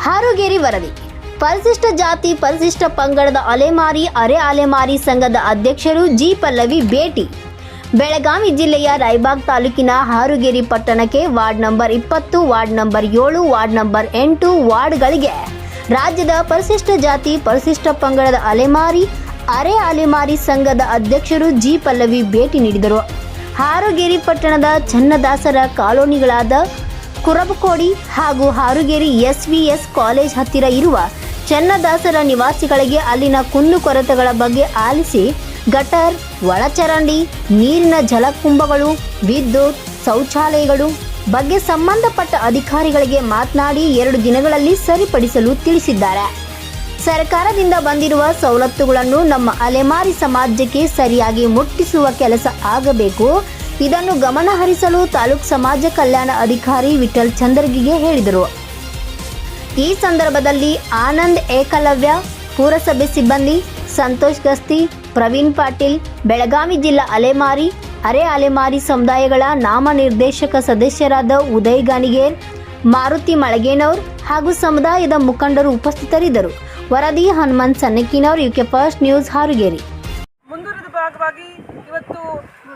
ಹಾರುಗೇರಿ ವರದಿ. ಪರಿಶಿಷ್ಟ ಜಾತಿ ಪರಿಶಿಷ್ಟ ಪಂಗಡದ ಅಲೆಮಾರಿ ಅರೆ ಅಲೆಮಾರಿ ಸಂಘದ ಅಧ್ಯಕ್ಷರು ಜಿ. ಪಲ್ಲವಿ ಭೇಟಿ. ಬೆಳಗಾವಿ ಜಿಲ್ಲೆಯ ರಾಯಬಾಗ್ ತಾಲೂಕಿನ ಹಾರುಗೇರಿ ಪಟ್ಟಣಕ್ಕೆ ward number 20, ward number 7, ward number 8 ವಾರ್ಡ್ಗಳಿಗೆ ರಾಜ್ಯದ ಪರಿಶಿಷ್ಟ ಜಾತಿ ಪರಿಶಿಷ್ಟ ಪಂಗಡದ ಅಲೆಮಾರಿ ಅರೆ ಅಲೆಮಾರಿ ಸಂಘದ ಅಧ್ಯಕ್ಷರು ಜಿ. ಪಲ್ಲವಿ ಭೇಟಿ ನೀಡಿದರು. ಹಾರುಗೇರಿ ಪಟ್ಟಣದ ಚನ್ನದಾಸರ ಕಾಲೋನಿಗಳಾದ ಕುರಬಕೋಡಿ ಹಾಗೂ ಹಾರುಗೇರಿ ಎಸ್ವಿಎಸ್ ಕಾಲೇಜ್ ಹತ್ತಿರ ಇರುವ ಚನ್ನದಾಸರ ನಿವಾಸಿಗಳಿಗೆ ಅಲ್ಲಿನ ಕುಂದುಕೊರತೆಗಳ ಬಗ್ಗೆ ಆಲಿಸಿ ಗಟರ್, ಒಳಚರಂಡಿ, ನೀರಿನ ಜಲಕುಂಭಗಳು, ವಿದ್ಯುತ್, ಶೌಚಾಲಯಗಳು ಬಗ್ಗೆ ಸಂಬಂಧಪಟ್ಟ ಅಧಿಕಾರಿಗಳಿಗೆ ಮಾತನಾಡಿ 2 ದಿನಗಳಲ್ಲಿ ಸರಿಪಡಿಸಲು ತಿಳಿಸಿದ್ದಾರೆ. ಸರ್ಕಾರದಿಂದ ಬಂದಿರುವ ಸವಲತ್ತುಗಳನ್ನು ನಮ್ಮ ಅಲೆಮಾರಿ ಸಮಾಜಕ್ಕೆ ಸರಿಯಾಗಿ ಮುಟ್ಟಿಸುವ ಕೆಲಸ ಆಗಬೇಕು. ಇದನ್ನು ಗಮನಹರಿಸಲು ತಾಲೂಕು ಸಮಾಜ ಕಲ್ಯಾಣ ಅಧಿಕಾರಿ ವಿಠಲ್ ಚಂದರ್ಗಿಗೆ ಹೇಳಿದರು. ಈ ಸಂದರ್ಭದಲ್ಲಿ ಆನಂದ್ ಏಕಲವ್ಯ, ಪುರಸಭೆ ಸಿಬ್ಬಂದಿ ಸಂತೋಷ್ ಗಸ್ತಿ, ಪ್ರವೀಣ್ ಪಾಟೀಲ್, ಬೆಳಗಾವಿ ಜಿಲ್ಲಾ ಅಲೆಮಾರಿ ಅರೆ ಅಲೆಮಾರಿ ಸಮುದಾಯಗಳ ನಾಮನಿರ್ದೇಶಕ ಸದಸ್ಯರಾದ ಉದಯ್ ಗಾಣಿಗೇರ್, ಮಾರುತಿ ಮಳಗೇನವರ್ ಹಾಗೂ ಸಮುದಾಯದ ಮುಖಂಡರು ಉಪಸ್ಥಿತರಿದ್ದರು. ವರದಿ Hanumant Sannakinavar, UK first news, Harugeri. ಮುಂದುವರೆದ ಭಾಗವಾಗಿ ಇವತ್ತು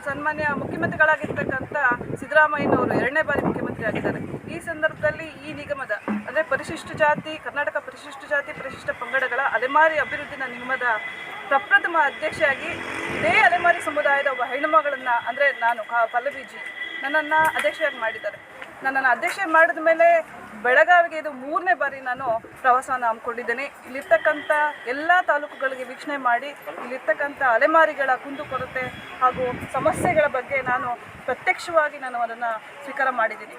ಸನ್ಮಾನ್ಯ ಮುಖ್ಯಮಂತ್ರಿಗಳಾಗಿರ್ತಕ್ಕಂಥ ಸಿದ್ದರಾಮಯ್ಯನವರು 2ನೇ ಬಾರಿ ಮುಖ್ಯಮಂತ್ರಿ ಆಗಿದ್ದಾರೆ. ಈ ಸಂದರ್ಭದಲ್ಲಿ ಈ ನಿಗಮದ ಅಂದರೆ ಪರಿಶಿಷ್ಟ ಜಾತಿ ಕರ್ನಾಟಕ ಪರಿಶಿಷ್ಟ ಜಾತಿ ಪರಿಶಿಷ್ಟ ಪಂಗಡಗಳ ಅಲೆಮಾರಿ ಅಭಿವೃದ್ಧಿನ ನಿಗಮದ ಪ್ರಪ್ರಥಮ ಅಧ್ಯಕ್ಷೆಯಾಗಿ ಇದೇ ಅಲೆಮಾರಿ ಸಮುದಾಯದ ಒಬ್ಬ ಹೆಣ್ಣುಮಗಳನ್ನು ಅಂದರೆ ನಾನು ಪಲ್ಲವಿಜಿ ನನ್ನನ್ನು ಅಧ್ಯಕ್ಷೆಯಾಗಿ ಮಾಡಿದ್ದಾರೆ. ನನ್ನನ್ನು ಅಧ್ಯಕ್ಷೆ ಮಾಡಿದ ಮೇಲೆ ಬೆಳಗಾವಿಗೆ ಇದು 3ನೇ ಬಾರಿ ನಾನು ಪ್ರವಾಸವನ್ನು ಹಮ್ಮಿಕೊಂಡಿದ್ದೇನೆ. ಇಲ್ಲಿರ್ತಕ್ಕಂಥ ಎಲ್ಲ ತಾಲೂಕುಗಳಿಗೆ ವೀಕ್ಷಣೆ ಮಾಡಿ ಇಲ್ಲಿರ್ತಕ್ಕಂಥ ಅಲೆಮಾರಿಗಳ ಕುಂದುಕೊರತೆ ಹಾಗೂ ಸಮಸ್ಯೆಗಳ ಬಗ್ಗೆ ನಾನು ಪ್ರತ್ಯಕ್ಷವಾಗಿ ಅದನ್ನು ಸ್ವೀಕಾರ ಮಾಡಿದ್ದೀನಿ.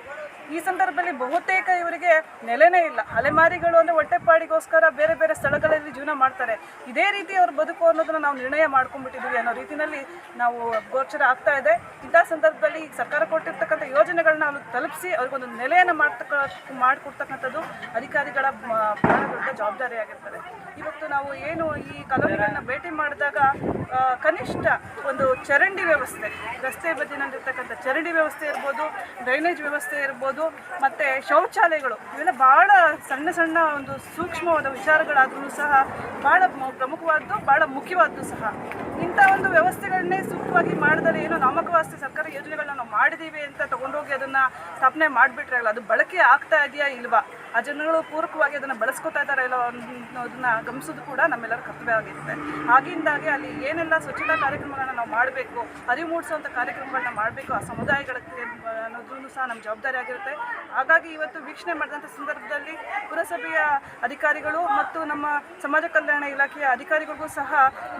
ಈ ಸಂದರ್ಭದಲ್ಲಿ ಬಹುತೇಕ ಇವರಿಗೆ ನೆಲೆನೇ ಇಲ್ಲ. ಅಲೆಮಾರಿಗಳು ಅಂದರೆ ಹೊಟ್ಟೆಪಾಡಿಗೋಸ್ಕರ ಬೇರೆ ಬೇರೆ ಸ್ಥಳಗಳಲ್ಲಿ ಜೀವನ ಮಾಡ್ತಾರೆ. ಇದೇ ರೀತಿ ಅವ್ರ ಬದುಕು ಅನ್ನೋದನ್ನು ನಾವು ನಿರ್ಣಯ ಮಾಡ್ಕೊಂಡ್ಬಿಟ್ಟಿದ್ದೀವಿ ಅನ್ನೋ ರೀತಿಯಲ್ಲಿ ನಾವು ಗೋಚರ ಆಗ್ತಾ ಇದೆ. ಇಂಥ ಸಂದರ್ಭದಲ್ಲಿ ಸರ್ಕಾರ ಕೊಟ್ಟಿರ್ತಕ್ಕಂಥ ಯೋಜನೆಗಳನ್ನ ಅವ್ರಿಗೆ ತಲುಪಿಸಿ ಅವ್ರಿಗೊಂದು ನೆಲೆಯನ್ನು ಮಾಡಿಕೊಡ್ತಕ್ಕಂಥದ್ದು ಅಧಿಕಾರಿಗಳ ಬಹಳ ದೊಡ್ಡ ಜವಾಬ್ದಾರಿಯಾಗಿರ್ತದೆ. ಇವತ್ತು ನಾವು ಏನು ಈ ಕಾಲೋನಿಗಳನ್ನ ಭೇಟಿ ಮಾಡಿದಾಗ ಕನಿಷ್ಠ ಒಂದು ಚರಂಡಿ ವ್ಯವಸ್ಥೆ, ರಸ್ತೆ ಬದಿನಲ್ಲಿರ್ತಕ್ಕಂಥ ಚರಂಡಿ ವ್ಯವಸ್ಥೆ ಇರ್ಬೋದು, ಡ್ರೈನೇಜ್ ವ್ಯವಸ್ಥೆ ಇರ್ಬೋದು, ಮತ್ತು ಶೌಚಾಲಯಗಳು, ಇವೆಲ್ಲ ಭಾಳ ಸಣ್ಣ ಸಣ್ಣ ಒಂದು ಸೂಕ್ಷ್ಮವಾದ ವಿಚಾರಗಳಾದ್ರೂ ಸಹ ಭಾಳ ಪ್ರಮುಖವಾದ್ದು, ಭಾಳ ಮುಖ್ಯವಾದ್ದು ಸಹ. ಇಂಥ ಒಂದು ವ್ಯವಸ್ಥೆಗಳನ್ನೇ ಸೂಕ್ತವಾಗಿ ಮಾಡಿದರೆ ಏನೋ ನಾಮಕವಾಸ್ತೆ ಸರ್ಕಾರ ಯೋಜನೆಗಳನ್ನ ನಾವು ಮಾಡಿದ್ದೀವಿ ಅಂತ ತೊಗೊಂಡೋಗಿ ಅದನ್ನು ಸ್ಥಾಪನೆ ಮಾಡಿಬಿಟ್ರೆ ಅಲ್ಲ, ಅದು ಬಳಕೆ ಆಗ್ತಾ ಇದೆಯಾ ಇಲ್ವಾ, ಆ ಜನಗಳು ಪೂರಕವಾಗಿ ಅದನ್ನು ಬಳಸ್ಕೊತಾ ಇದ್ದಾರೆ ಇಲ್ಲೋ ಅನ್ನೋದನ್ನು ಗಮನಿಸೋದು ಕೂಡ ನಮ್ಮೆಲ್ಲರ ಕರ್ತವ್ಯ ಆಗಿರುತ್ತೆ. ಆಗಿಂದಾಗೆ ಅಲ್ಲಿ ಏನೆಲ್ಲ ಸ್ವಚ್ಛತಾ ಕಾರ್ಯಕ್ರಮಗಳನ್ನ ನಾವು ಮಾಡಬೇಕು, ಅರಿವು ಮೂಡಿಸುವಂಥ ಕಾರ್ಯಕ್ರಮಗಳನ್ನ ಮಾಡಬೇಕು ಆ ಸಮುದಾಯಗಳಿಗೆ ಅನ್ನೋದೂ ಸಹ ನಮ್ಮ ಜವಾಬ್ದಾರಿ ಆಗಿರುತ್ತೆ. ಹಾಗಾಗಿ ಇವತ್ತು ವೀಕ್ಷಣೆ ಮಾಡಿದಂಥ ಸಂದರ್ಭದಲ್ಲಿ ಪುರಸಭೆಯ ಅಧಿಕಾರಿಗಳು ಮತ್ತು ನಮ್ಮ ಸಮಾಜ ಕಲ್ಯಾಣ ಇಲಾಖೆಯ ಅಧಿಕಾರಿಗಳಿಗೂ ಸಹ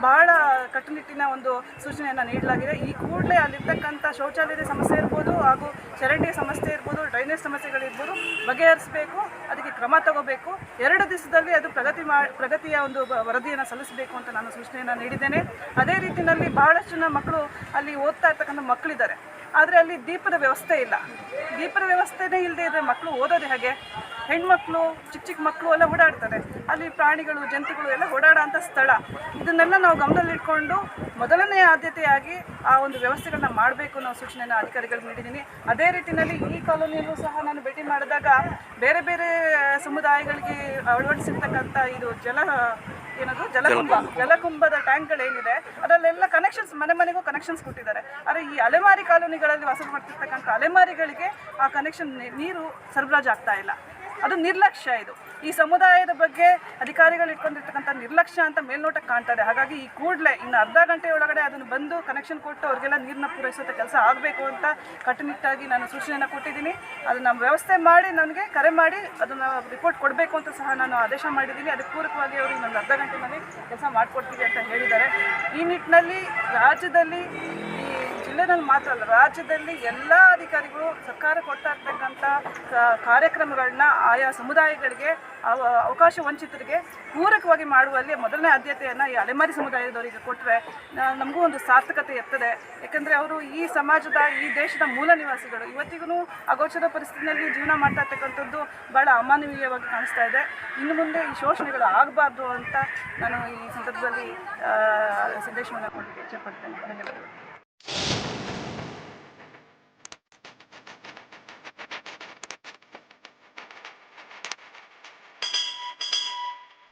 ಬಹಳ ಕಟ್ಟುನಿಟ್ಟಿನ ಒಂದು ಸೂಚನೆಯನ್ನು ನೀಡಲಾಗಿದೆ. ಈ ಕೂಡಲೇ ಅಲ್ಲಿರ್ತಕ್ಕಂಥ ಶೌಚಾಲಯದ ಸಮಸ್ಯೆ ಇರ್ಬೋದು ಹಾಗೂ ಚರಂಡಿಯ ಸಮಸ್ಯೆ ಇರ್ಬೋದು, ಡ್ರೈನೇಜ್ ಸಮಸ್ಯೆಗಳಿರ್ಬೋದು ಬಗೆಹರಿಸಬೇಕು, ಅದಕ್ಕೆ ಕ್ರಮ ತಗೋಬೇಕು. 2 ದಿವಸದಲ್ಲಿ ಅದು ಪ್ರಗತಿಯ ಒಂದು ವರದಿಯನ್ನು ಸಲ್ಲಿಸಬೇಕು ಅಂತ ನಾನು ಸೂಚನೆಯನ್ನು ನೀಡಿದ್ದೇನೆ. ಅದೇ ರೀತಿಯಲ್ಲಿ ಬಹಳಷ್ಟು ಜನ ಮಕ್ಕಳು ಅಲ್ಲಿ ಓದ್ತಾ ಇರ್ತಕ್ಕಂಥ ಮಕ್ಕಳಿದ್ದಾರೆ. ಆದರೆ ಅಲ್ಲಿ ದೀಪದ ವ್ಯವಸ್ಥೆ ಇಲ್ಲ. ದೀಪದ ವ್ಯವಸ್ಥೆನೇ ಇಲ್ಲದೆ ಇದ್ದರೆ ಮಕ್ಕಳು ಓದೋದು ಹೇಗೆ? ಹೆಣ್ಮಕ್ಳು, ಚಿಕ್ಕ ಚಿಕ್ಕ ಮಕ್ಕಳು ಎಲ್ಲ ಓಡಾಡ್ತಾರೆ. ಅಲ್ಲಿ ಪ್ರಾಣಿಗಳು, ಜಂತುಗಳು ಎಲ್ಲ ಓಡಾಡೋ ಅಂಥ ಸ್ಥಳ. ಇದನ್ನೆಲ್ಲ ನಾವು ಗಮನದಲ್ಲಿಟ್ಕೊಂಡು ಮೊದಲನೇ ಆದ್ಯತೆಯಾಗಿ ಆ ಒಂದು ವ್ಯವಸ್ಥೆಗಳನ್ನ ಮಾಡಬೇಕು ಅನ್ನೋ ಸೂಚನೆಯನ್ನು ಅಧಿಕಾರಿಗಳಿಗೆ ನೀಡಿದ್ದೀನಿ. ಅದೇ ರೀತಿಯಲ್ಲಿ ಈ ಕಾಲೋನಿಯಲ್ಲೂ ಸಹ ನಾನು ಭೇಟಿ ಮಾಡಿದಾಗ ಬೇರೆ ಬೇರೆ ಸಮುದಾಯಗಳಿಗೆ ಅಳವಡಿಸಿರ್ತಕ್ಕಂಥ ಇದು ಜಲಕುಂಭದ ಟ್ಯಾಂಕ್ಗಳೇನಿದೆ ಅದರಲ್ಲೆಲ್ಲ ಕನೆಕ್ಷನ್ಸ್, ಮನೆ ಮನೆಗೂ ಕನೆಕ್ಷನ್ಸ್ ಕೊಟ್ಟಿದ್ದಾರೆ. ಆದರೆ ಈ ಅಲೆಮಾರಿ ಕಾಲೋನಿಗಳಲ್ಲಿ ವಾಸ ಮಾಡ್ತಿರ್ತಕ್ಕಂಥ ಅಲೆಮಾರಿಗಳಿಗೆ ಆ ಕನೆಕ್ಷನ್ ನೀರು ಸರಬರಾಜು ಆಗ್ತಾ ಇಲ್ಲ. ಅದು ನಿರ್ಲಕ್ಷ್ಯ. ಇದು ಈ ಸಮುದಾಯದ ಬಗ್ಗೆ ಅಧಿಕಾರಿಗಳು ಇಟ್ಕೊಂಡಿರ್ತಕ್ಕಂಥ ನಿರ್ಲಕ್ಷ್ಯ ಅಂತ ಮೇಲ್ನೋಟಕ್ಕೆ ಕಾಣ್ತದೆ. ಹಾಗಾಗಿ ಈ ಕೂಡಲೇ ಇನ್ನು ಅರ್ಧ ಗಂಟೆ ಒಳಗಡೆ ಅದನ್ನು ಬಂದು ಕನೆಕ್ಷನ್ ಕೊಟ್ಟು ಅವ್ರಿಗೆಲ್ಲ ನೀರನ್ನ ಪೂರೈಸುವಂಥ ಕೆಲಸ ಆಗಬೇಕು ಅಂತ ಕಟ್ಟುನಿಟ್ಟಾಗಿ ನಾನು ಸೂಚನೆಯನ್ನು ಕೊಟ್ಟಿದ್ದೀನಿ. ಅದನ್ನು ವ್ಯವಸ್ಥೆ ಮಾಡಿ ನನಗೆ ಕರೆ ಮಾಡಿ ಅದನ್ನು ರಿಪೋರ್ಟ್ ಕೊಡಬೇಕು ಅಂತ ಸಹ ನಾನು ಆದೇಶ ಮಾಡಿದ್ದೀನಿ. ಅದಕ್ಕೆ ಪೂರಕವಾಗಿ ಅವರು ಇನ್ನೊಂದು ಅರ್ಧ ಗಂಟೆನಲ್ಲಿ ಕೆಲಸ ಮಾಡಿಕೊಡ್ತೀವಿ ಅಂತ ಹೇಳಿದ್ದಾರೆ. ಈ ನಿಟ್ಟಿನಲ್ಲಿ ರಾಜ್ಯದಲ್ಲಿ, ಈ ಜಿಲ್ಲೆನಲ್ಲಿ ಮಾತ್ರ ಅಲ್ಲ, ರಾಜ್ಯದಲ್ಲಿ ಎಲ್ಲ ಅಧಿಕಾರಿಗಳು ಸರ್ಕಾರ ಕೊಡ್ತಾ ಇರ್ತಕ್ಕಂಥ ಕಾರ್ಯಕ್ರಮಗಳನ್ನ ಆಯಾ ಸಮುದಾಯಗಳಿಗೆ, ಅವಕಾಶ ವಂಚಿತರಿಗೆ ಪೂರಕವಾಗಿ ಮಾಡುವಲ್ಲಿ ಮೊದಲನೇ ಆದ್ಯತೆಯನ್ನು ಈ ಅಲೆಮಾರಿ ಸಮುದಾಯದವರಿಗೆ ಕೊಟ್ಟರೆ ನಮಗೂ ಒಂದು ಸಾರ್ಥಕತೆ ಇರ್ತದೆ. ಯಾಕಂದರೆ ಅವರು ಈ ಸಮಾಜದ, ಈ ದೇಶದ ಮೂಲ ನಿವಾಸಿಗಳು. ಇವತ್ತಿಗೂ ಅಗೋಚರ ಪರಿಸ್ಥಿತಿಯಲ್ಲಿ ಜೀವನ ಮಾಡ್ತಾ ಇರ್ತಕ್ಕಂಥದ್ದು ಭಾಳ ಅಮಾನವೀಯವಾಗಿ ಕಾಣಿಸ್ತಾ ಇದೆ. ಇನ್ನು ಮುಂದೆ ಈ ಶೋಷಣೆಗಳು ಆಗಬಾರ್ದು ಅಂತ ನಾನು ಈ ಸಂದರ್ಭದಲ್ಲಿ ಸಂದೇಶವನ್ನು ಕೊಡಲಿಕ್ಕೆ ಇಚ್ಛೆಪಡ್ತೇನೆ. ಧನ್ಯವಾದಗಳು.